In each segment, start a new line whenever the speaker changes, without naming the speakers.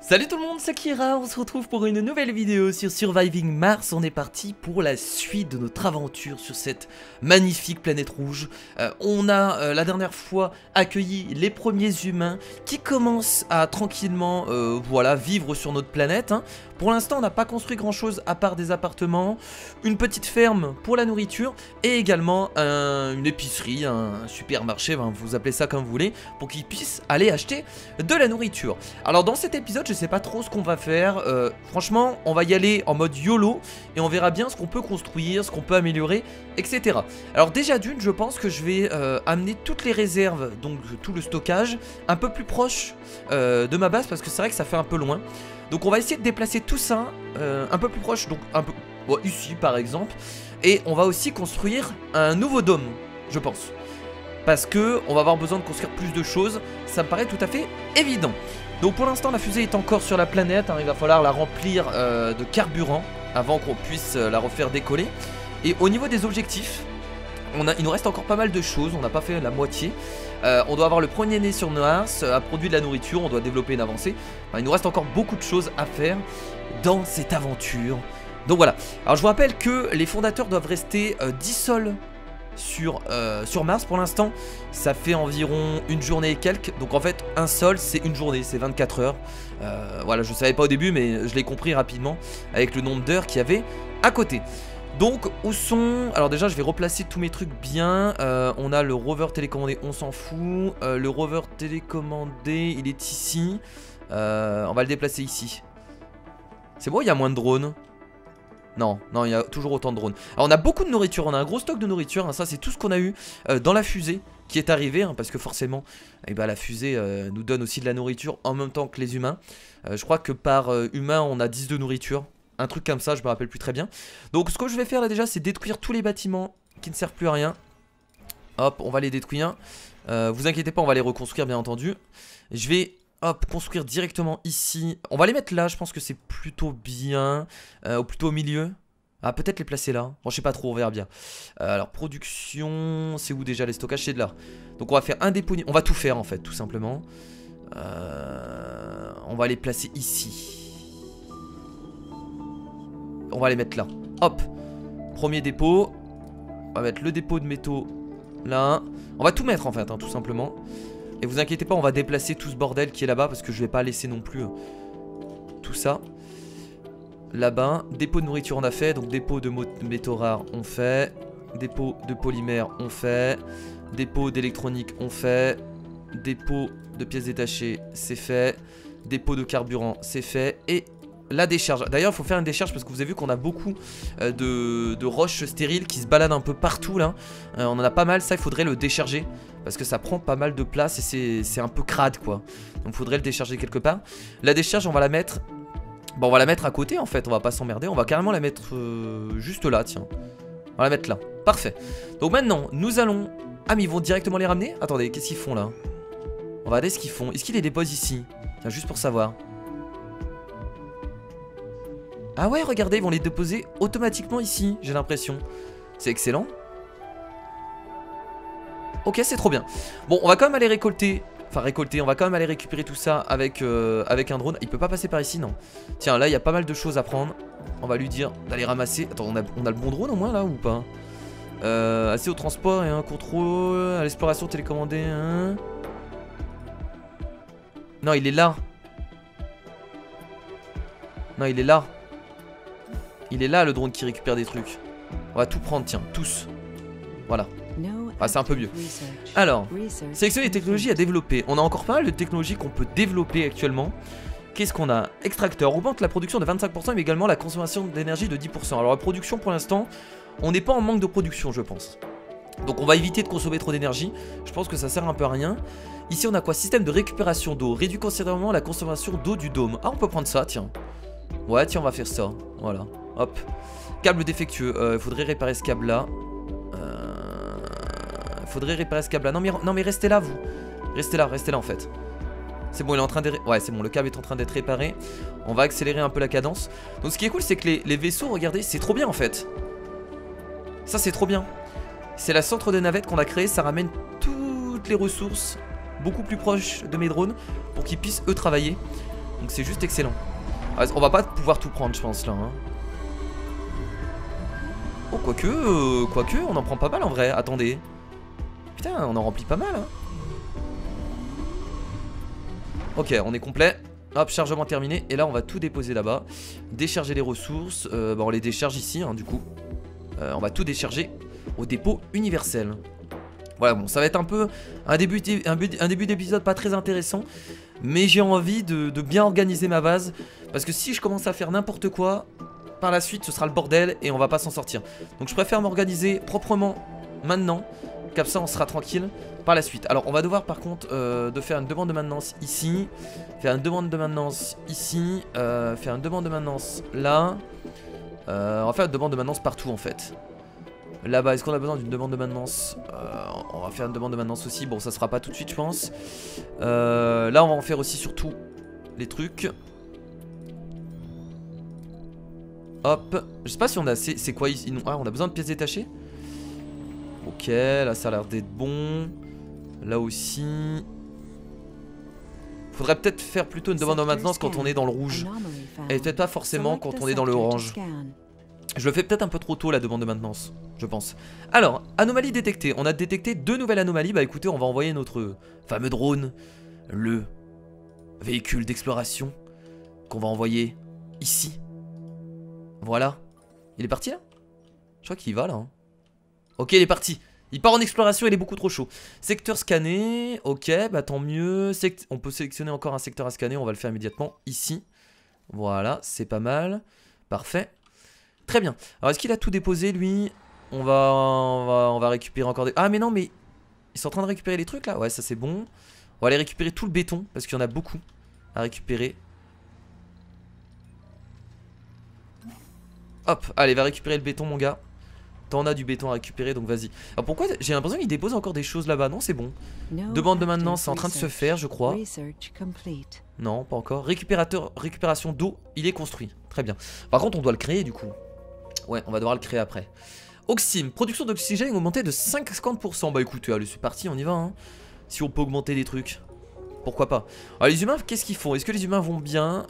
Salut tout le monde, c'est Kira, on se retrouve pour une nouvelle vidéo sur Surviving Mars. On est parti pour la suite de notre aventure sur cette magnifique planète rouge. On a la dernière fois accueilli les premiers humains qui commencent à tranquillement voilà, vivre sur notre planète. Pour l'instant on n'a pas construit grand chose à part des appartements, une petite ferme pour la nourriture et également une épicerie, un supermarché, vous appelez ça comme vous voulez, pour qu'ils puissent aller acheter de la nourriture. Alors dans cet épisode je sais pas trop ce qu'on va faire, franchement on va y aller en mode YOLO et on verra bien ce qu'on peut construire, ce qu'on peut améliorer, etc. Alors déjà d'une je pense que je vais amener toutes les réserves, donc tout le stockage, un peu plus proche de ma base parce que c'est vrai que ça fait un peu loin. Donc on va essayer de déplacer tout ça un peu plus proche, donc un peu ici par exemple. Et on va aussi construire un nouveau dôme, je pense. Parce que on va avoir besoin de construire plus de choses, ça me paraît tout à fait évident. Donc pour l'instant la fusée est encore sur la planète, il va falloir la remplir de carburant avant qu'on puisse la refaire décoller. Et au niveau des objectifs, il nous reste encore pas mal de choses, on n'a pas fait la moitié. On doit avoir le premier né sur Mars, a produit de la nourriture, on doit développer une avancée. Enfin, il nous reste encore beaucoup de choses à faire dans cette aventure. Donc voilà, alors je vous rappelle que les fondateurs doivent rester 10 sols sur Mars pour l'instant. Ça fait environ une journée et quelques. Donc en fait un sol c'est une journée, c'est 24 heures. Voilà, je savais pas au début mais je l'ai compris rapidement avec le nombre d'heures qu'il y avait à côté. Donc où sont... Alors déjà je vais replacer tous mes trucs bien. On a le rover télécommandé, on s'en fout. Le rover télécommandé il est ici. On va le déplacer ici. C'est bon, il y a moins de drones. Non, il y a toujours autant de drones. Alors on a beaucoup de nourriture, on a un gros stock de nourriture, ça c'est tout ce qu'on a eu dans la fusée qui est arrivée, parce que forcément la fusée nous donne aussi de la nourriture en même temps que les humains. Je crois que par humain on a 10 de nourriture, un truc comme ça, je me rappelle plus très bien. Donc ce que je vais faire là déjà c'est détruire tous les bâtiments qui ne servent plus à rien. Hop, on va les détruire. Vous inquiétez pas, on va les reconstruire bien entendu. Je vais... hop, construire directement ici. On va les mettre là, je pense que c'est plutôt bien. Ou plutôt au milieu. Ah, peut-être les placer là. Bon, je sais pas trop, on verra bien. Alors, production... c'est où déjà les stockages? C'est de là. Donc on va faire un dépôt... On va tout faire en fait, tout simplement. On va les placer ici. On va les mettre là. Hop. Premier dépôt. On va mettre le dépôt de métaux là. On va tout mettre en fait, tout simplement. Et vous inquiétez pas, on va déplacer tout ce bordel qui est là-bas parce que je vais pas laisser non plus tout ça là-bas. Dépôt de nourriture on a fait, donc dépôt de métaux rares on fait, dépôt de polymère on fait, dépôt d'électronique on fait, dépôt de pièces détachées c'est fait, dépôt de carburant c'est fait et la décharge. D'ailleurs il faut faire une décharge parce que vous avez vu qu'on a beaucoup de roches stériles qui se baladent un peu partout là. On en a pas mal, ça il faudrait le décharger parce que ça prend pas mal de place et c'est un peu crade quoi. Donc il faudrait le décharger quelque part. La décharge on va la mettre... Bon on va la mettre à côté en fait, on va pas s'emmerder. On va carrément la mettre juste là, tiens. On va la mettre là, parfait. Donc maintenant nous allons... Ah mais ils vont directement les ramener? Attendez, qu'est-ce qu'ils font là? On va regarder ce qu'ils font. Est-ce qu'ils les déposent ici? Tiens, juste pour savoir. Ah ouais, regardez, ils vont les déposer automatiquement ici, j'ai l'impression. C'est excellent. Ok, c'est trop bien. Bon, on va quand même aller récolter. Enfin, récolter, on va quand même aller récupérer tout ça avec un drone. Il peut pas passer par ici, non. Tiens, là, il y a pas mal de choses à prendre. On va lui dire d'aller ramasser. Attends, on a le bon drone au moins, là, ou pas? Assez au transport et un contrôle. À l'exploration télécommandée. Hein. Non, il est là. Non, il est là. Il est là le drone qui récupère des trucs. On va tout prendre, tiens, tous. Voilà. Ah, c'est un peu mieux. Alors, sélectionner les technologies à développer. On a encore pas mal de technologies qu'on peut développer actuellement. Qu'est-ce qu'on a? Extracteur, augmente la production de 25% mais également la consommation d'énergie de 10%. Alors la production pour l'instant, on n'est pas en manque de production je pense. Donc on va éviter de consommer trop d'énergie. Je pense que ça sert un peu à rien. Ici on a quoi? Système de récupération d'eau. Réduit considérablement la consommation d'eau du dôme. Ah, on peut prendre ça, tiens. Ouais, tiens, on va faire ça. Voilà. Hop. Câble défectueux. Il faudrait réparer ce câble là. Faudrait réparer ce câble là. Non mais restez là vous. Restez là en fait. C'est bon, il est en train de... Ouais, c'est bon, le câble est en train d'être réparé. On va accélérer un peu la cadence. Donc ce qui est cool c'est que les vaisseaux, regardez, c'est trop bien en fait. Ça c'est trop bien. C'est la centre de navette qu'on a créé. Ça ramène toutes les ressources beaucoup plus proches de mes drones pour qu'ils puissent eux travailler. Donc c'est juste excellent. On va pas pouvoir tout prendre je pense là hein. Oh quoique on en prend pas mal en vrai. Attendez. Putain on en remplit pas mal hein. Ok on est complet. Hop chargement terminé. Et là on va tout déposer là-bas. Décharger les ressources. On les décharge ici hein, du coup. On va tout décharger au dépôt universel. Voilà bon ça va être un peu un début d'épisode pas très intéressant. Mais j'ai envie de bien organiser ma base. Parce que si je commence à faire n'importe quoi, par la suite ce sera le bordel et on va pas s'en sortir. Donc je préfère m'organiser proprement maintenant. Comme ça on sera tranquille par la suite. Alors on va devoir par contre de faire une demande de maintenance ici. Faire une demande de maintenance ici. Faire une demande de maintenance là. On va faire une demande de maintenance partout en fait. Là-bas, est-ce qu'on a besoin d'une demande de maintenance? On va faire une demande de maintenance aussi. Bon, ça se fera pas tout de suite, je pense. Là, on va en faire aussi sur tous les trucs. Hop. Je sais pas si on a assez. C'est quoi ici? Ah, on a besoin de pièces détachées? Ok, là, ça a l'air d'être bon. Là aussi. Faudrait peut-être faire plutôt une demande de maintenance quand on est dans le rouge. Et peut-être pas forcément quand on est dans le orange. Je le fais peut-être un peu trop tôt la demande de maintenance, je pense. Alors, anomalie détectée. On a détecté 2 nouvelles anomalies. Bah écoutez, on va envoyer notre fameux drone, le véhicule d'exploration, qu'on va envoyer ici. Voilà. Il est parti là? Je crois qu'il y va là. Hein. Ok, il est parti. Il part en exploration, il est beaucoup trop chaud. Secteur scanné. Ok, bah tant mieux. On peut sélectionner encore un secteur à scanner. On va le faire immédiatement ici. Voilà, c'est pas mal. Parfait. Très bien. Alors est-ce qu'il a tout déposé lui? On va récupérer encore des... Ah mais non mais... Ils sont en train de récupérer les trucs là? Ouais ça c'est bon. On va aller récupérer tout le béton. Parce qu'il y en a beaucoup à récupérer. Hop, allez va récupérer le béton mon gars. T'en as du béton à récupérer donc vas-y. Alors pourquoi j'ai l'impression qu'il dépose encore des choses là-bas? Non c'est bon. Demande de maintenance c'est en train de se faire je crois. Non pas encore. Récupération d'eau il est construit. Très bien. Par contre on doit le créer du coup. Ouais, on va devoir le créer après. Oxym, production d'oxygène augmentée de 50%. Bah écoutez, allez, c'est parti, on y va. Hein. Si on peut augmenter les trucs, pourquoi pas. Alors les humains, qu'est-ce qu'ils font? Est-ce que les humains vont bien?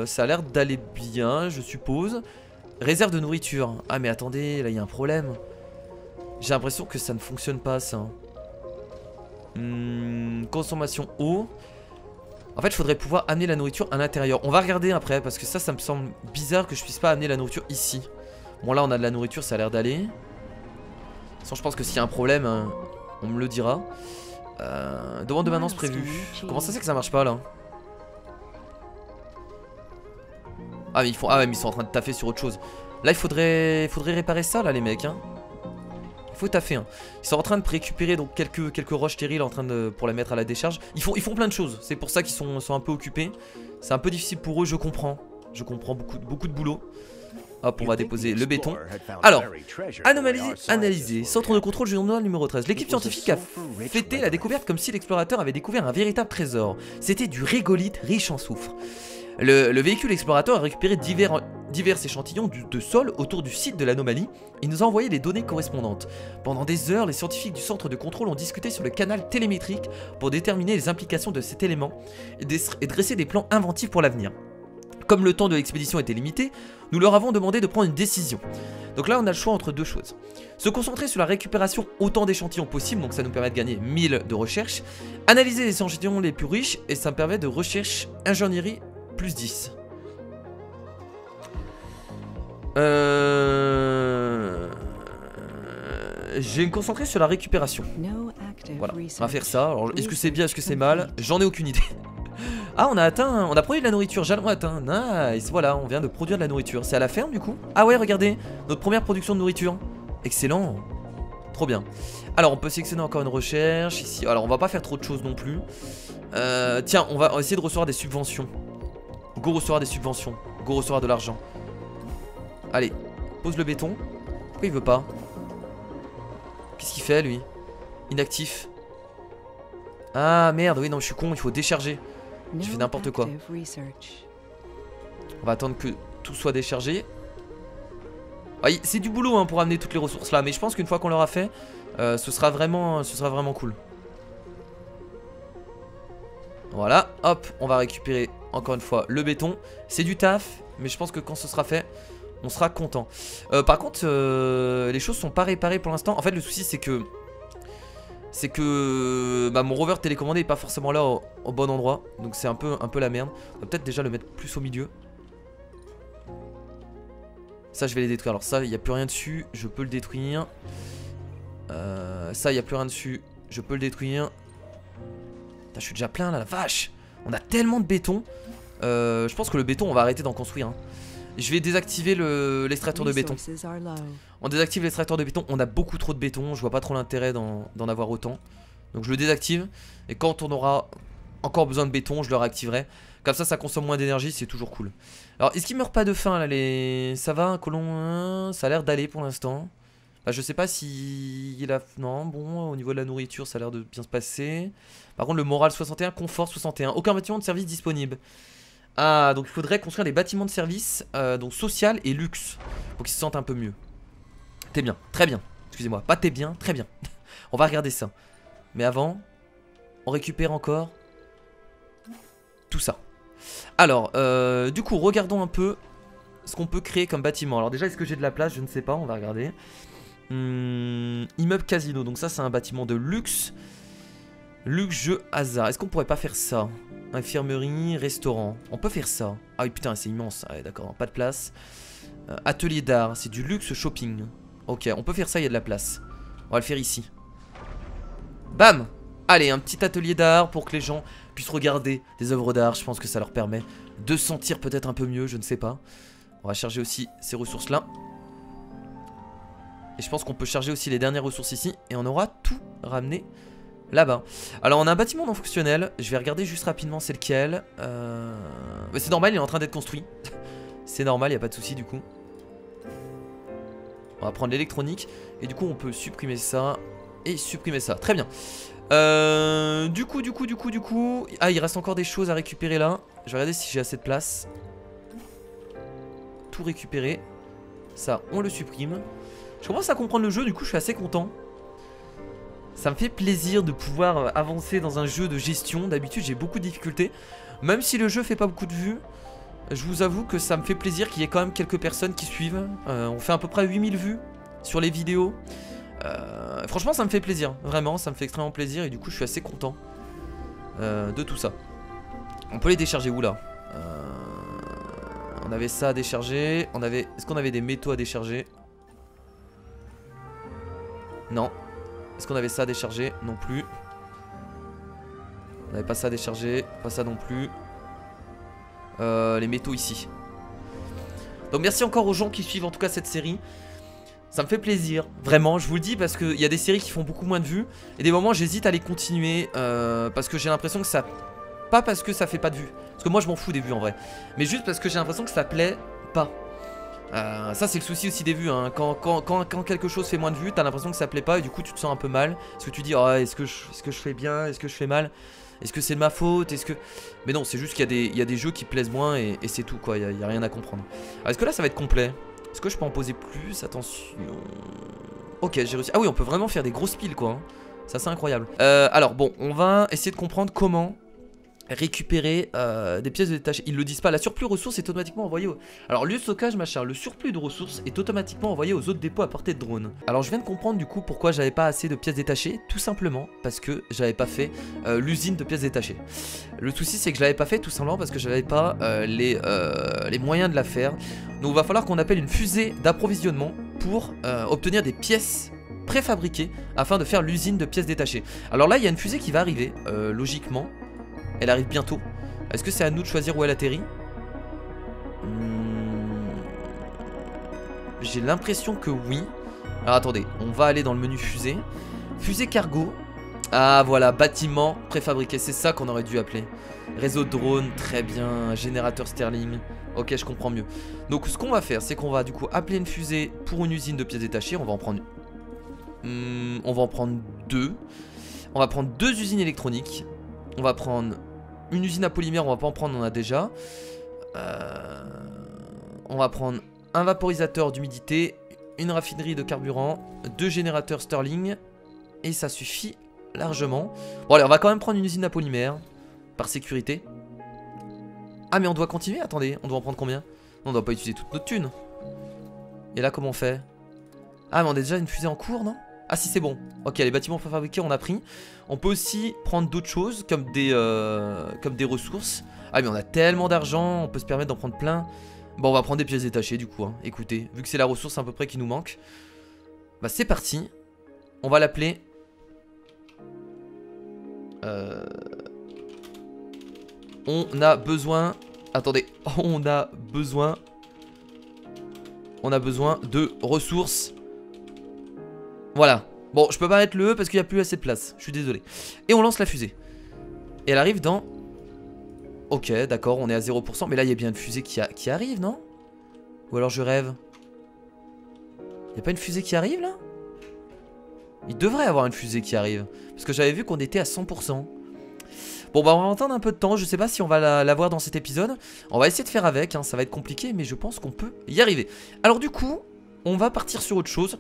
Ça a l'air d'aller bien, je suppose. Réserve de nourriture. Ah mais attendez, là il y a un problème. J'ai l'impression que ça ne fonctionne pas ça. Consommation eau. En fait, il faudrait pouvoir amener la nourriture à l'intérieur. On va regarder après, parce que ça me semble bizarre que je puisse pas amener la nourriture ici. Bon là on a de la nourriture, ça a l'air d'aller. Sinon je pense que s'il y a un problème on me le dira. Demande de maintenance prévue. Comment ça c'est que ça marche pas là? Ah mais ils font... Ah ouais mais ils sont en train de taffer sur autre chose. Là il faudrait réparer ça là les mecs hein. Il faut taffer hein. Ils sont en train de récupérer donc quelques roches stériles en train de pour les mettre à la décharge. Ils font plein de choses. C'est pour ça qu'ils sont un peu occupés. C'est un peu difficile pour eux, je comprends. Je comprends beaucoup de boulot. Hop, on va déposer le béton. Alors, anomalie analysée. Centre de contrôle journal numéro 13. L'équipe scientifique a fêté la découverte comme si l'explorateur avait découvert un véritable trésor. C'était du régolithe riche en soufre. Le véhicule explorateur a récupéré divers échantillons de sol autour du site de l'anomalie. Il nous a envoyé les données correspondantes. Pendant des heures, les scientifiques du centre de contrôle ont discuté sur le canal télémétrique pour déterminer les implications de cet élément et dresser des plans inventifs pour l'avenir. Comme le temps de l'expédition était limité, nous leur avons demandé de prendre une décision. Donc là on a le choix entre deux choses. Se concentrer sur la récupération autant d'échantillons possible, donc ça nous permet de gagner 1000 de recherche. Analyser les échantillons les plus riches et ça me permet de recherche ingénierie plus 10. Je vais me concentrer sur la récupération. Voilà, on va faire ça. Alors est-ce que c'est bien, est-ce que c'est mal? J'en ai aucune idée. Ah on a produit de la nourriture, jalon atteint, nice, voilà, on vient de produire de la nourriture. C'est à la ferme du coup? Ah ouais regardez, notre première production de nourriture. Excellent. Trop bien. Alors on peut sélectionner encore une recherche ici. Alors on va pas faire trop de choses non plus. Tiens, on va essayer de recevoir des subventions. Go recevoir des subventions. Go recevoir de l'argent. Allez, pose le béton. Pourquoi il veut pas? Qu'est-ce qu'il fait lui? Inactif. Ah merde, oui non je suis con, il faut décharger. Je fais n'importe quoi. On va attendre que tout soit déchargé. Ah, c'est du boulot hein, pour amener toutes les ressources là. Mais je pense qu'une fois qu'on l'aura fait, ce sera vraiment cool. Voilà, hop, on va récupérer encore une fois, le béton. C'est du taf, mais je pense que quand ce sera fait, on sera content. Par contre, les choses sont pas réparées pour l'instant. En fait, le souci, c'est que... mon rover télécommandé est pas forcément là au bon endroit. Donc c'est un peu la merde. On va peut-être déjà le mettre plus au milieu. Ça je vais les détruire. Alors ça il n'y a plus rien dessus. Je peux le détruire. Ça il n'y a plus rien dessus. Je peux le détruire. Putain, je suis déjà plein là, la vache. On a tellement de béton. Je pense que le béton on va arrêter d'en construire hein. Je vais désactiver l'extracteur de béton. On désactive l'extracteur de béton. On a beaucoup trop de béton. Je vois pas trop l'intérêt d'en avoir autant. Donc je le désactive. Et quand on aura encore besoin de béton, je le réactiverai. Comme ça consomme moins d'énergie. C'est toujours cool. Alors, est-ce qu'ils meurent pas de faim là les... Ça va, un colon? Ça a l'air d'aller pour l'instant. Enfin, je sais pas si... Il a... Non, bon, au niveau de la nourriture, ça a l'air de bien se passer. Par contre, le moral 61, confort 61. Aucun bâtiment de service disponible. Ah, donc il faudrait construire des bâtiments de service, donc social et luxe, pour qu'ils se sentent un peu mieux. T'es bien, très bien. Excusez-moi, pas t'es bien, très bien. On va regarder ça. Mais avant, on récupère encore tout ça. Alors, du coup, regardons un peu ce qu'on peut créer comme bâtiment. Alors déjà, est-ce que j'ai de la place? Je ne sais pas, on va regarder. Immeuble casino, donc ça c'est un bâtiment de luxe. Luxe jeu hasard, est-ce qu'on pourrait pas faire ça? Infirmerie, restaurant, on peut faire ça. Ah oui putain c'est immense, ah, d'accord, pas de place. Atelier d'art, c'est du luxe shopping. Ok, on peut faire ça, il y a de la place. On va le faire ici. Bam! Allez, un petit atelier d'art pour que les gens puissent regarder des œuvres d'art. Je pense que ça leur permet de sentir peut-être un peu mieux, je ne sais pas. On va charger aussi ces ressources là. Et je pense qu'on peut charger aussi les dernières ressources ici. Et on aura tout ramené là-bas. Alors on a un bâtiment non fonctionnel. Je vais regarder juste rapidement c'est lequel. Mais c'est normal, il est en train d'être construit. C'est normal, il n'y a pas de souci du coup. On va prendre l'électronique. Et du coup on peut supprimer ça. Et supprimer ça, très bien. Du coup. Ah il reste encore des choses à récupérer là. Je vais regarder si j'ai assez de place. Tout récupérer. Ça on le supprime. Je commence à comprendre le jeu, du coup je suis assez content. Ça me fait plaisir de pouvoir avancer dans un jeu de gestion. D'habitude j'ai beaucoup de difficultés. Même si le jeu fait pas beaucoup de vues, je vous avoue que ça me fait plaisir qu'il y ait quand même quelques personnes qui suivent. On fait à peu près 8000 vues sur les vidéos. Franchement ça me fait plaisir, vraiment ça me fait extrêmement plaisir. Et du coup je suis assez content de tout ça. On peut les décharger où là? On avait ça à décharger. Est-ce qu'on avait des métaux à décharger? Non. Est-ce qu'on avait ça à décharger? Non plus. On n'avait pas ça à décharger. Pas ça non plus. Les métaux ici. Donc merci encore aux gens qui suivent en tout cas cette série. Ça me fait plaisir, vraiment, je vous le dis, parce qu'il y a des séries qui font beaucoup moins de vues. Et des moments j'hésite à les continuer parce que j'ai l'impression que ça... Pas parce que ça fait pas de vues, parce que moi je m'en fous des vues en vrai. Mais juste parce que j'ai l'impression que ça plaît pas. Ça c'est le souci aussi des vues hein. Quand quelque chose fait moins de vues, t'as l'impression que ça plaît pas et du coup tu te sens un peu mal. Parce que tu dis oh, est-ce que je fais bien? Est-ce que je fais mal? Est-ce que c'est de ma faute? Mais non, c'est juste qu'il y a des jeux qui plaisent moins et c'est tout quoi, il y a rien à comprendre. Alors est-ce que là ça va être complet? Est-ce que je peux en poser plus? Attention. Ok, j'ai réussi. Ah oui, on peut vraiment faire des grosses piles quoi hein. Ça c'est incroyable. Alors bon, on va essayer de comprendre comment récupérer des pièces de détachées. Ils le disent pas, la surplus ressources est automatiquement envoyée au... Alors lieu de stockage machin, le surplus de ressources est automatiquement envoyé aux autres dépôts à portée de drone. Alors je viens de comprendre du coup pourquoi j'avais pas assez de pièces détachées. Tout simplement parce que j'avais pas fait l'usine de pièces détachées. Le souci c'est que je l'avais pas fait tout simplement parce que j'avais pas les moyens de la faire. Donc il va falloir qu'on appelle une fusée d'approvisionnement pour obtenir des pièces préfabriquées afin de faire l'usine de pièces détachées. Alors là il y a une fusée qui va arriver logiquement. Elle arrive bientôt. Est-ce que c'est à nous de choisir où elle atterrit? J'ai l'impression que oui. Alors attendez, on va aller dans le menu fusée. Fusée cargo. Ah voilà, bâtiment préfabriqué. C'est ça qu'on aurait dû appeler. Réseau de drone, très bien. Générateur Sterling. Ok, je comprends mieux. Donc ce qu'on va faire, c'est qu'on va du coup appeler une fusée pour une usine de pièces détachées. On va en prendre... on va en prendre deux. On va prendre deux usines électroniques. On va prendre une usine à polymère, on va pas en prendre, on en a déjà. On va prendre un vaporisateur d'humidité, une raffinerie de carburant, deux générateurs Sterling. Et ça suffit largement. Bon allez, on va quand même prendre une usine à polymère, par sécurité. Ah mais on doit continuer, attendez, on doit en prendre combien? On doit pas utiliser toute notre thune. Et là comment on fait? Ah mais on a déjà une fusée en cours, non? Ah si c'est bon. Ok, les bâtiments préfabriqués on a pris. On peut aussi prendre d'autres choses comme des ressources. Ah mais on a tellement d'argent, on peut se permettre d'en prendre plein. Bon on va prendre des pièces détachées du coup, hein. Écoutez, vu que c'est la ressource à peu près qui nous manque. Bah c'est parti. On va l'appeler on a besoin... Attendez, on a besoin de ressources. Voilà. Bon, je peux pas mettre le E parce qu'il n'y a plus assez de place. Je suis désolé. Et on lance la fusée. Et elle arrive dans... Ok, d'accord, on est à 0%. Mais là, il y a bien une fusée qui arrive, non? Ou alors je rêve? Il n'y a pas une fusée qui arrive, là? Il devrait y avoir une fusée qui arrive. Parce que j'avais vu qu'on était à 100%. Bon bah on va attendre un peu de temps, je sais pas si on va la voir dans cet épisode. On va essayer de faire avec, hein. Ça va être compliqué mais je pense qu'on peut y arriver. Alors du coup, on va partir sur autre chose.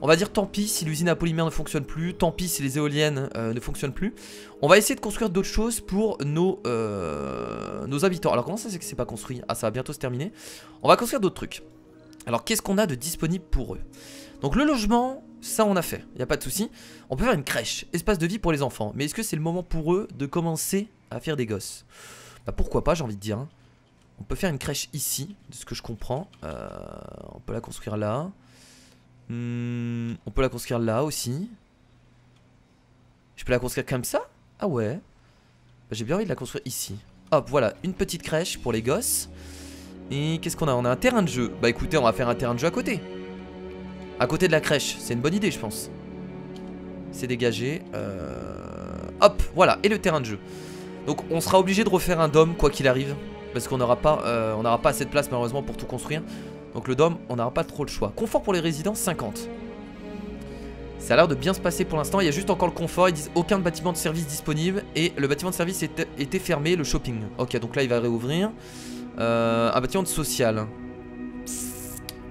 On va dire tant pis si l'usine à polymère ne fonctionne plus, tant pis si les éoliennes ne fonctionnent plus. On va essayer de construire d'autres choses pour nos habitants. Alors comment ça c'est que c'est pas construit? Ah ça va bientôt se terminer. On va construire d'autres trucs. Alors qu'est-ce qu'on a de disponible pour eux? Donc le logement, ça on a fait, il n'y a pas de souci. On peut faire une crèche, espace de vie pour les enfants. Mais est-ce que c'est le moment pour eux de commencer à faire des gosses? Bah pourquoi pas, j'ai envie de dire, hein. On peut faire une crèche ici, de ce que je comprends. On peut la construire là. On peut la construire là aussi. Je peux la construire comme ça? Ah ouais. Bah, j'ai bien envie de la construire ici. Hop, voilà, une petite crèche pour les gosses. Et qu'est-ce qu'on a? On a un terrain de jeu. Bah écoutez, on va faire un terrain de jeu à côté. À côté de la crèche, c'est une bonne idée je pense. C'est dégagé. Hop, voilà, et le terrain de jeu. Donc on sera obligé de refaire un dôme quoi qu'il arrive. Parce qu'on n'aura pas assez de place malheureusement pour tout construire. Donc le dôme, on n'aura pas trop le choix. Confort pour les résidents, 50. Ça a l'air de bien se passer pour l'instant. Il y a juste encore le confort, ils disent aucun bâtiment de service disponible. Et le bâtiment de service était fermé, le shopping. Ok, donc là il va réouvrir. Un bâtiment de social.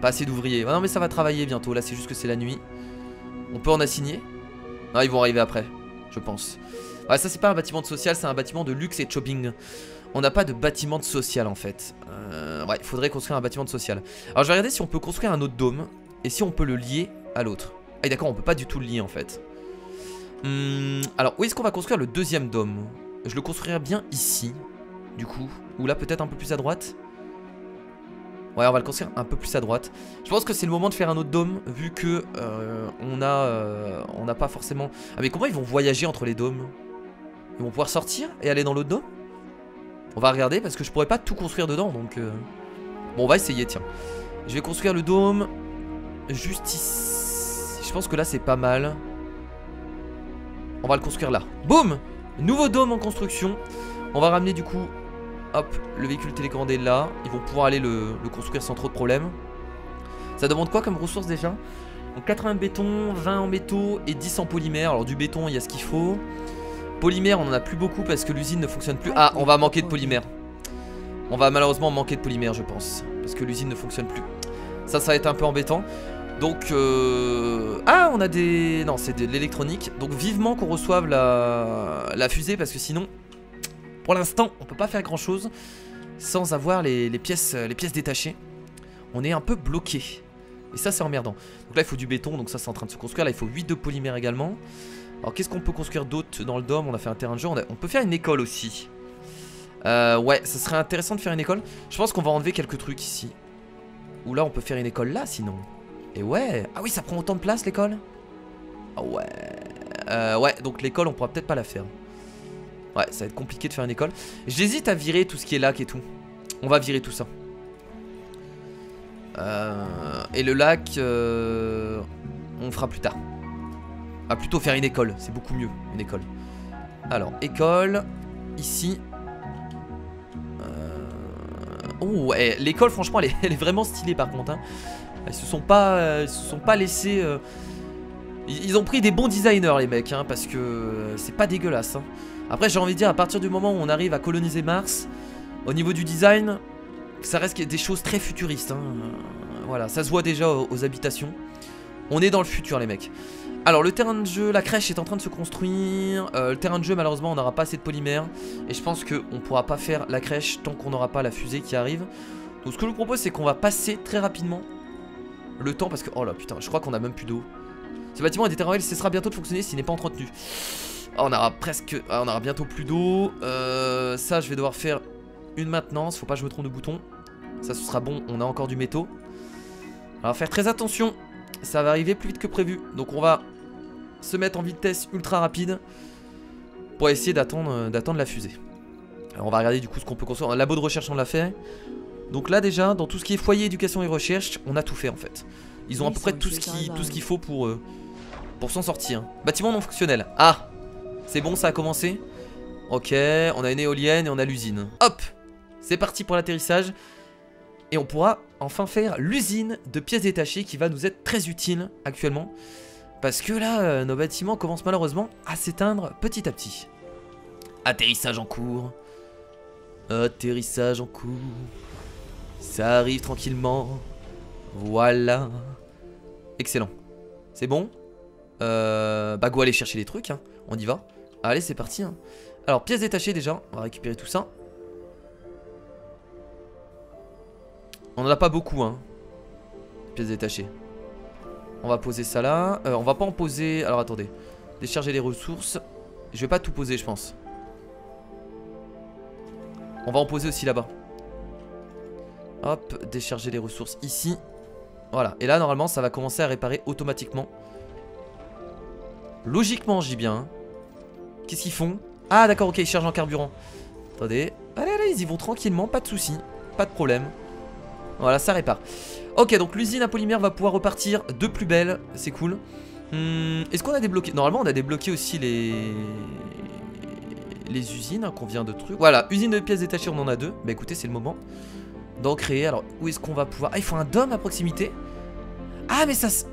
Pas assez d'ouvriers. Ah non mais ça va travailler bientôt. Là c'est juste que c'est la nuit. On peut en assigner. Ah ils vont arriver après, je pense. Ouais ça c'est pas un bâtiment de social, c'est un bâtiment de luxe et de shopping. On n'a pas de bâtiment de social en fait. Ouais il faudrait construire un bâtiment de social. Alors je vais regarder si on peut construire un autre dôme. Et si on peut le lier à l'autre. Ah d'accord on peut pas du tout le lier en fait. Alors où est-ce qu'on va construire le deuxième dôme? Je le construirais bien ici. Du coup. Ou là peut-être un peu plus à droite. Ouais on va le construire un peu plus à droite. Je pense que c'est le moment de faire un autre dôme. Vu que on n'a pas forcément... Ah mais comment ils vont voyager entre les dômes? Ils vont pouvoir sortir et aller dans l'autre dôme? On va regarder parce que je pourrais pas tout construire dedans. Donc bon on va essayer tiens. Je vais construire le dôme juste ici. Je pense que là c'est pas mal. On va le construire là. Boum! Nouveau dôme en construction. On va ramener du coup... Hop, le véhicule télécommandé là. Ils vont pouvoir aller le construire sans trop de problèmes. Ça demande quoi comme ressources déjà? Donc 80 de béton, 20 en métaux et 10 en polymère. Alors du béton il y a ce qu'il faut. Polymère on en a plus beaucoup parce que l'usine ne fonctionne plus. Ah on va manquer de polymère. On va malheureusement manquer de polymère je pense. Parce que l'usine ne fonctionne plus. Ça va être un peu embêtant. Donc ah on a des... Non c'est de l'électronique. Donc vivement qu'on reçoive la fusée parce que sinon... Pour l'instant, on peut pas faire grand chose sans avoir les pièces détachées. On est un peu bloqué. Et ça, c'est emmerdant. Donc là, il faut du béton, donc ça, c'est en train de se construire. Là, il faut 8 de polymère également. Alors, qu'est-ce qu'on peut construire d'autre dans le dôme? On a fait un terrain de jeu. On peut faire une école aussi. Ouais, ça serait intéressant de faire une école. Je pense qu'on va enlever quelques trucs ici. Ou là, on peut faire une école là, sinon. Et ouais. Ah oui, ça prend autant de place, l'école? Ah ouais. Ouais, donc l'école, on pourra peut-être pas la faire. Ouais, ça va être compliqué de faire une école. J'hésite à virer tout ce qui est lac et tout. On va virer tout ça. Et le lac, on fera plus tard. On va plutôt faire une école, c'est beaucoup mieux, une école. Alors, école, ici. Oh, ouais, l'école, franchement, elle est vraiment stylée par contre. Hein. Ils se sont pas laissés... Ils ont pris des bons designers, les mecs, hein, parce que c'est pas dégueulasse. Hein. Après j'ai envie de dire à partir du moment où on arrive à coloniser Mars, au niveau du design, ça reste des choses très futuristes hein. Voilà, ça se voit déjà aux habitations. On est dans le futur les mecs. Alors le terrain de jeu, la crèche est en train de se construire. Le terrain de jeu malheureusement on n'aura pas assez de polymère. Et je pense qu'on ne pourra pas faire la crèche tant qu'on n'aura pas la fusée qui arrive. Donc ce que je vous propose c'est qu'on va passer très rapidement le temps parce que... Oh là putain, je crois qu'on a même plus d'eau. Ce bâtiment est déterminé, il cessera bientôt de fonctionner s'il n'est pas entretenu. Oh, on aura presque... on aura bientôt plus d'eau. Ça je vais devoir faire une maintenance, faut pas que je me trompe de bouton. Ça ce sera bon, on a encore du métaux. Alors faire très attention, ça va arriver plus vite que prévu. Donc on va se mettre en vitesse ultra rapide pour essayer d'attendre la fusée. Alors on va regarder du coup ce qu'on peut construire. Un labo de recherche on l'a fait. Donc là déjà dans tout ce qui est foyer, éducation et recherche, on a tout fait en fait. Ils ont à peu près tout ce qu'il faut pour s'en sortir. Bâtiment non fonctionnel. Ah, c'est bon, ça a commencé. Ok, on a une éolienne et on a l'usine. Hop, c'est parti pour l'atterrissage. Et on pourra enfin faire l'usine de pièces détachées qui va nous être très utile actuellement. Parce que là, nos bâtiments commencent malheureusement à s'éteindre petit à petit. Atterrissage en cours. Atterrissage en cours. Ça arrive tranquillement. Voilà. Excellent. C'est bon. Bah go aller chercher les trucs, hein. On y va. Allez c'est parti, hein. Alors pièces détachées déjà. On va récupérer tout ça. On en a pas beaucoup, hein. Pièces détachées. On va poser ça là. On va pas en poser. Alors attendez. Décharger les ressources. Je vais pas tout poser, je pense. On va en poser aussi là-bas. Hop, décharger les ressources ici. Voilà. Et là, normalement, ça va commencer à réparer automatiquement. Logiquement, je dis bien. Hein. Qu'est-ce qu'ils font? Ah, d'accord, ok, ils chargent en carburant. Attendez. Allez, allez, ils y vont tranquillement. Pas de soucis. Pas de problème. Voilà, ça répare. Ok, donc l'usine à polymère va pouvoir repartir de plus belle. C'est cool. Est-ce qu'on a débloqué? Normalement, on a débloqué aussi les usines hein, qu'on vient de trucs. Voilà, usine de pièces détachées, on en a 2. Bah écoutez, c'est le moment d'en créer. Alors, où est-ce qu'on va pouvoir... Ah, il faut un dôme à proximité. Ah, mais ça se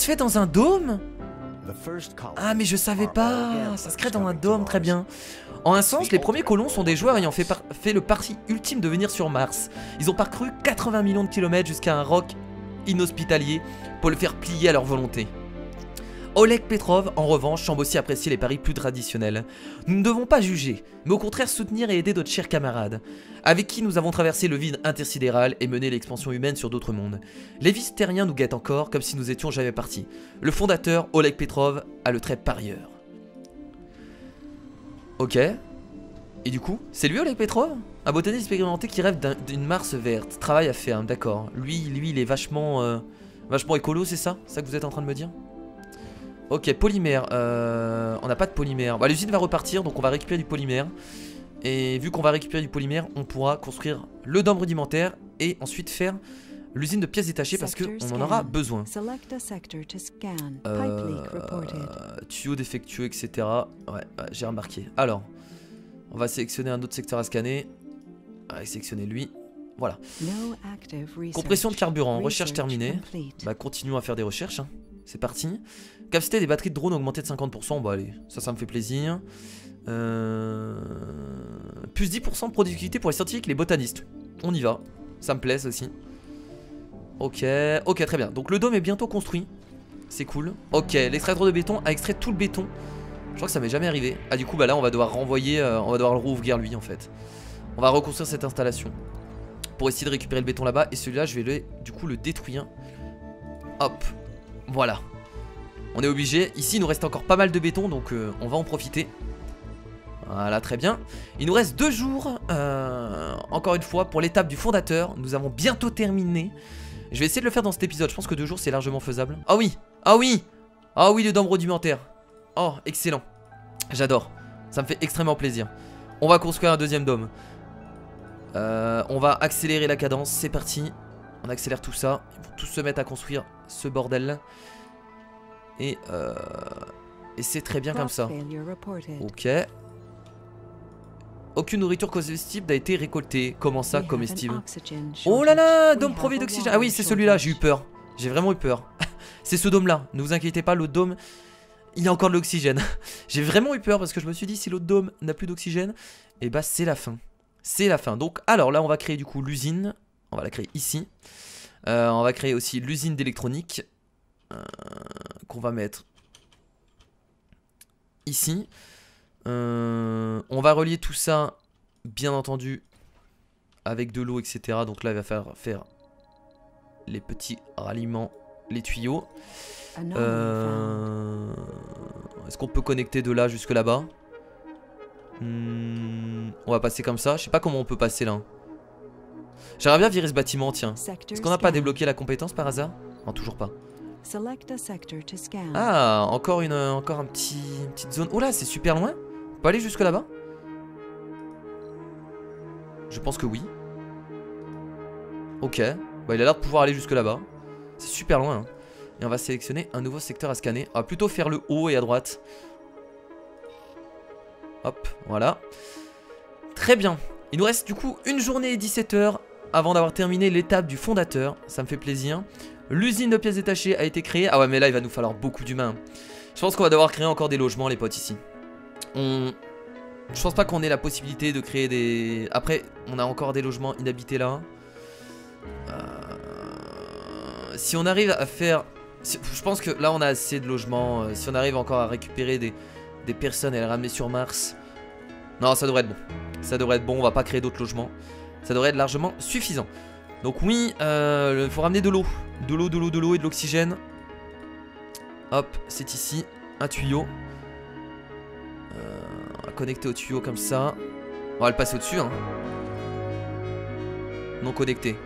fait dans un dôme? Ah, mais je savais pas. Ça se crée dans un dôme, très bien. En un sens, les premiers colons sont des joueurs ayant fait le pari ultime de venir sur Mars. Ils ont parcouru 80 millions de kilomètres jusqu'à un roc inhospitalier pour le faire plier à leur volonté. Oleg Petrov, en revanche, semble aussi apprécier les paris plus traditionnels. Nous ne devons pas juger, mais au contraire soutenir et aider notre chers camarades, avec qui nous avons traversé le vide intersidéral et mené l'expansion humaine sur d'autres mondes. Les Vistériens nous guettent encore comme si nous étions jamais partis. Le fondateur, Oleg Petrov, a le trait parieur. Ok. Et du coup, c'est lui Oleg Petrov? Un botaniste expérimenté qui rêve d'une Mars verte. Travail à faire, d'accord. Lui, il est vachement écolo, c'est ça? C'est ça que vous êtes en train de me dire? Ok, polymère. On n'a pas de polymère. Bah, l'usine va repartir, donc on va récupérer du polymère. Et vu qu'on va récupérer du polymère, on pourra construire le dôme rudimentaire et ensuite faire l'usine de pièces détachées parce qu'on en aura besoin. Tuyaux défectueux, etc. Ouais, j'ai remarqué. Alors, on va sélectionner un autre secteur à scanner. On va sélectionner lui. Voilà. Compression de carburant, recherche terminée. Bah, continuons à faire des recherches. Hein. C'est parti. Capacité des batteries de drone augmentée de 50%. Bah allez, ça me fait plaisir. Plus 10% de productivité pour les scientifiques et les botanistes. On y va. Ça me plaît aussi. Ok, ok, très bien. Donc le dôme est bientôt construit. C'est cool. Ok, l'extracteur de béton a extrait tout le béton. Je crois que ça m'est jamais arrivé. Ah du coup bah là on va devoir renvoyer, on va devoir le rouvrir lui en fait. On va reconstruire cette installation pour essayer de récupérer le béton là-bas. Et celui-là je vais du coup le détruire. Hop, voilà. On est obligé. Ici il nous reste encore pas mal de béton, donc on va en profiter. Voilà, très bien. Il nous reste 2 jours, encore une fois, pour l'étape du fondateur. Nous avons bientôt terminé. Je vais essayer de le faire dans cet épisode. Je pense que 2 jours c'est largement faisable. Ah oui, ah oui, ah oui, le dôme rudimentaire. Oh, excellent. J'adore. Ça me fait extrêmement plaisir. On va construire un deuxième dôme. On va accélérer la cadence. C'est parti. On accélère tout ça. Ils vont tous se mettre à construire ce bordel. Et c'est très bien comme ça. Ok. Aucune nourriture comestible n'a été récoltée. Comment ça, comestible? Oh là là, dôme pourvu d'oxygène. Ah oui, c'est celui-là, j'ai eu peur. J'ai vraiment eu peur. C'est ce dôme-là. Ne vous inquiétez pas, l'autre dôme, il y a encore de l'oxygène. J'ai vraiment eu peur parce que je me suis dit, si l'autre dôme n'a plus d'oxygène, et bah c'est la fin. C'est la fin. Donc, alors là, on va créer du coup l'usine. On va la créer ici. On va créer aussi l'usine d'électronique. qu'on va mettre ici. On va relier tout ça, bien entendu, avec de l'eau, etc. Donc là, il va falloir faire les petits ralliements, les tuyaux. Est-ce qu'on peut connecter de là jusque là-bas? On va passer comme ça. Je sais pas comment on peut passer là. J'aimerais bien virer ce bâtiment, tiens. Est-ce qu'on n'a pas débloqué la compétence par hasard? Non, toujours pas. Ah, encore une petite zone. Oh là, c'est super loin. On peut aller jusque là-bas? Je pense que oui. Ok. Bah, il a l'air de pouvoir aller jusque là-bas. C'est super loin. Hein. Et on va sélectionner un nouveau secteur à scanner. On va plutôt faire le haut et à droite. Hop, voilà. Très bien. Il nous reste du coup une journée et 17 heures avant d'avoir terminé l'étape du fondateur. Ça me fait plaisir. L'usine de pièces détachées a été créée. Ah ouais, mais là, il va nous falloir beaucoup d'humains. Je pense qu'on va devoir créer encore des logements, les potes, ici. Je pense pas qu'on ait la possibilité de créer des... Après, on a encore des logements inhabités là. Si on arrive à faire... Je pense que là, on a assez de logements. Si on arrive encore à récupérer des personnes et les ramener sur Mars... Non, ça devrait être bon. Ça devrait être bon, on va pas créer d'autres logements. Ça devrait être largement suffisant. Donc oui, il faut ramener de l'eau. De l'eau et de l'oxygène. Hop, c'est ici. Un tuyau. On va connecter au tuyau comme ça. On va le passer au-dessus. Hein. Non connecté.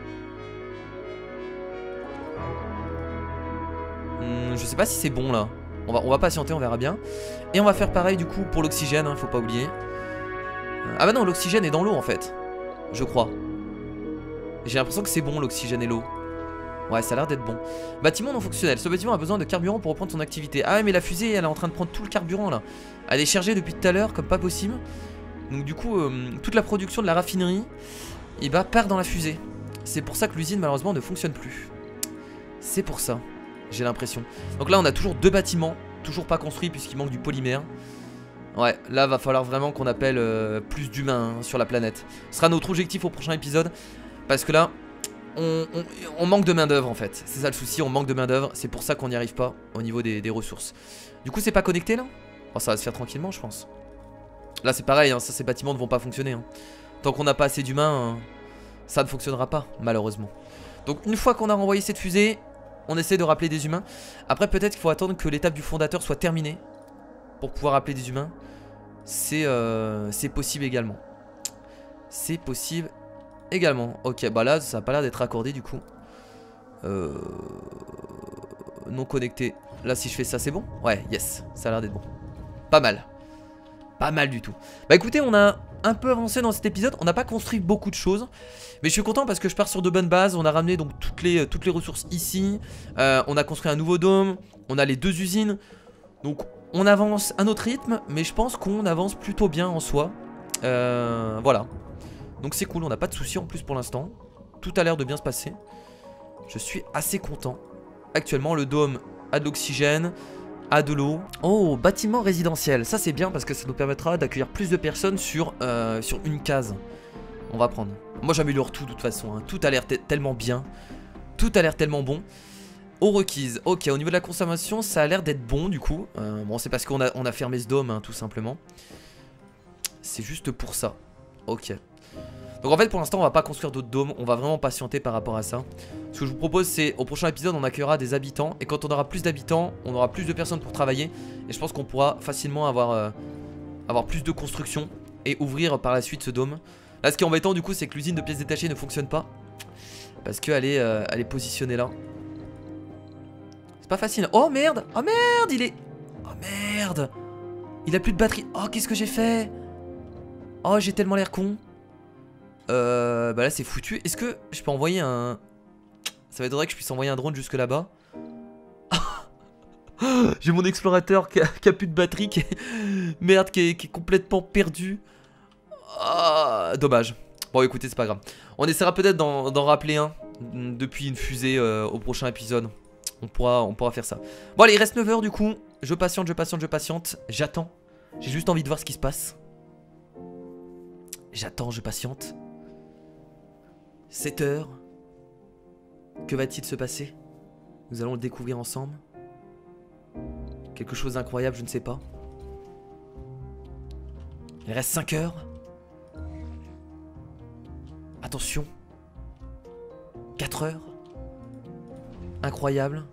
Je sais pas si c'est bon là. On va patienter, on verra bien. Et on va faire pareil du coup pour l'oxygène, hein, faut pas oublier. Ah bah non, l'oxygène est dans l'eau en fait. Je crois. J'ai l'impression que c'est bon l'oxygène et l'eau. Ouais, ça a l'air d'être bon. Bâtiment non fonctionnel. Ce bâtiment a besoin de carburant pour reprendre son activité. Ah ouais, mais la fusée, elle est en train de prendre tout le carburant là. Elle est chargée depuis tout à l'heure comme pas possible. Donc du coup, toute la production de la raffinerie, eh bah, part dans la fusée. C'est pour ça que l'usine malheureusement ne fonctionne plus. C'est pour ça, j'ai l'impression. Donc là, on a toujours deux bâtiments, toujours pas construits puisqu'il manque du polymère. Ouais, là va falloir vraiment qu'on appelle plus d'humains hein, sur la planète. Ce sera notre objectif au prochain épisode. Parce que là, on manque de main d'œuvre en fait. C'est ça le souci, on manque de main d'œuvre. C'est pour ça qu'on n'y arrive pas au niveau des ressources. Du coup, c'est pas connecté là? Oh, ça va se faire tranquillement, je pense. Là, c'est pareil, hein, ça, ces bâtiments ne vont pas fonctionner. Hein. Tant qu'on n'a pas assez d'humains, ça ne fonctionnera pas, malheureusement. Donc, une fois qu'on a renvoyé cette fusée, on essaie de rappeler des humains. Après, peut-être qu'il faut attendre que l'étape du fondateur soit terminée pour pouvoir appeler des humains. C'est possible également. C'est possible également. Ok, bah là, ça n'a pas l'air d'être accordé du coup. Non connecté. Là, si je fais ça, c'est bon? Ouais, yes, ça a l'air d'être bon. Pas mal. Pas mal du tout. Bah écoutez, on a un peu avancé dans cet épisode. On n'a pas construit beaucoup de choses. Mais je suis content parce que je pars sur de bonnes bases. On a ramené donc toutes les ressources ici. On a construit un nouveau dôme. On a les deux usines. Donc on avance à notre rythme. Mais je pense qu'on avance plutôt bien en soi. Voilà. Donc c'est cool, on n'a pas de soucis en plus pour l'instant. Tout a l'air de bien se passer. Je suis assez content. Actuellement, le dôme a de l'oxygène, a de l'eau. Oh, bâtiment résidentiel. Ça c'est bien parce que ça nous permettra d'accueillir plus de personnes sur une case. On va prendre. Moi j'améliore tout de toute façon. Hein. Tout a l'air tellement bien. Tout a l'air tellement bon. Eau requise. Ok, au niveau de la consommation, ça a l'air d'être bon du coup. Bon, c'est parce qu'on a fermé ce dôme, hein, tout simplement. C'est juste pour ça. Ok. Donc en fait pour l'instant on va pas construire d'autres dômes. On va vraiment patienter par rapport à ça. Ce que je vous propose c'est au prochain épisode on accueillera des habitants. Et quand on aura plus d'habitants on aura plus de personnes pour travailler. Et je pense qu'on pourra facilement avoir plus de construction. Et ouvrir par la suite ce dôme. Là ce qui est embêtant du coup c'est que l'usine de pièces détachées ne fonctionne pas. Parce qu'elle est positionnée là. C'est pas facile. Oh merde. Oh merde il est... Oh merde. Il a plus de batterie. Oh qu'est-ce que j'ai fait? Oh j'ai tellement l'air con. Bah là c'est foutu. Est-ce que je peux envoyer un... Ça va être vrai que je puisse envoyer un drone jusque là-bas. J'ai mon explorateur qui a plus de batterie. Merde, qui est complètement perdu. Dommage. Bon écoutez c'est pas grave. On essaiera peut-être d'en rappeler un depuis une fusée au prochain épisode. On pourra faire ça. Bon allez il reste 9 heures du coup. Je patiente. J'attends. J'ai juste envie de voir ce qui se passe. J'attends, je patiente. 7 heures. Que va-t-il se passer? Nous allons le découvrir ensemble. Quelque chose d'incroyable, je ne sais pas. Il reste 5 heures. Attention. 4 heures. Incroyable.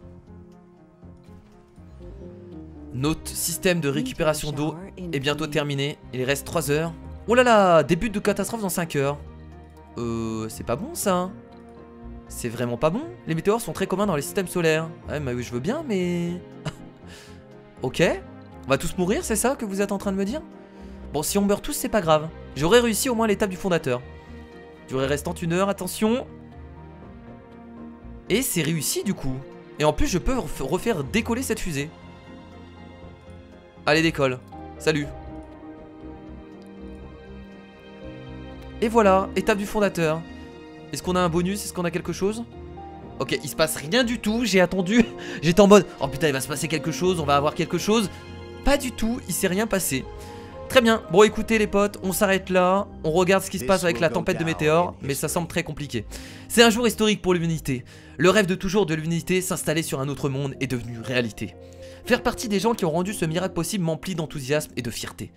Notre système de récupération d'eau est bientôt terminé. Il reste 3 heures. Oh là là, début de catastrophe dans 5 heures. C'est pas bon ça, hein. C'est vraiment pas bon. Les météores sont très communs dans les systèmes solaires. Ouais, mais je veux bien, mais... Ok. On va tous mourir, c'est ça que vous êtes en train de me dire? Bon, si on meurt tous, c'est pas grave. J'aurais réussi au moins l'étape du fondateur. Durée restante 1 heure, attention. Et c'est réussi du coup. Et en plus, je peux refaire décoller cette fusée. Allez, décolle. Salut. Et voilà, étape du fondateur. Est-ce qu'on a un bonus? Est-ce qu'on a quelque chose? Ok, il se passe rien du tout. J'ai attendu. J'étais en mode, oh putain, il va se passer quelque chose. On va avoir quelque chose. Pas du tout, il s'est rien passé. Très bien, bon écoutez les potes, on s'arrête là. On regarde ce qui se passe avec la tempête de météores. Mais ça semble très compliqué. C'est un jour historique pour l'humanité. Le rêve de toujours de l'humanité, s'installer sur un autre monde, est devenu réalité. Faire partie des gens qui ont rendu ce miracle possible m'emplit d'enthousiasme et de fierté.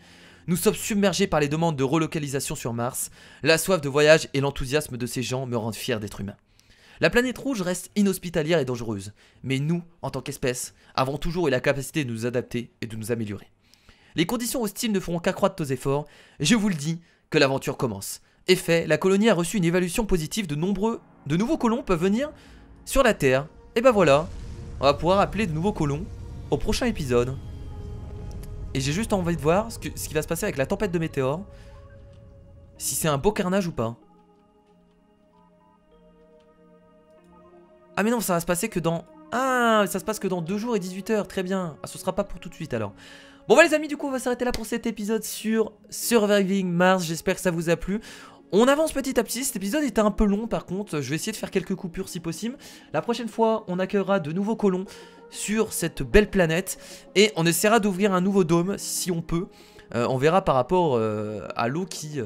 Nous sommes submergés par les demandes de relocalisation sur Mars. La soif de voyage et l'enthousiasme de ces gens me rendent fier d'être humain. La planète rouge reste inhospitalière et dangereuse. Mais nous, en tant qu'espèce, avons toujours eu la capacité de nous adapter et de nous améliorer. Les conditions hostiles ne feront qu'accroître nos efforts. Je vous le dis, que l'aventure commence. Effet, la colonie a reçu une évaluation positive. De nouveaux colons peuvent venir sur la Terre. Et ben voilà, on va pouvoir appeler de nouveaux colons au prochain épisode. Et j'ai juste envie de voir ce qui va se passer avec la tempête de météores. Si c'est un beau carnage ou pas. Ah mais non, ça va se passer que dans... Ah, ça se passe que dans 2 jours et 18 heures, très bien. Ah, ce sera pas pour tout de suite alors. Bon bah les amis, du coup on va s'arrêter là pour cet épisode sur Surviving Mars. J'espère que ça vous a plu. On avance petit à petit, cet épisode était un peu long par contre. Je vais essayer de faire quelques coupures si possible. La prochaine fois, on accueillera de nouveaux colons sur cette belle planète. Et on essaiera d'ouvrir un nouveau dôme si on peut. On verra par rapport à l'eau qui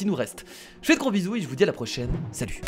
nous reste. Je vous fais de gros bisous et je vous dis à la prochaine. Salut.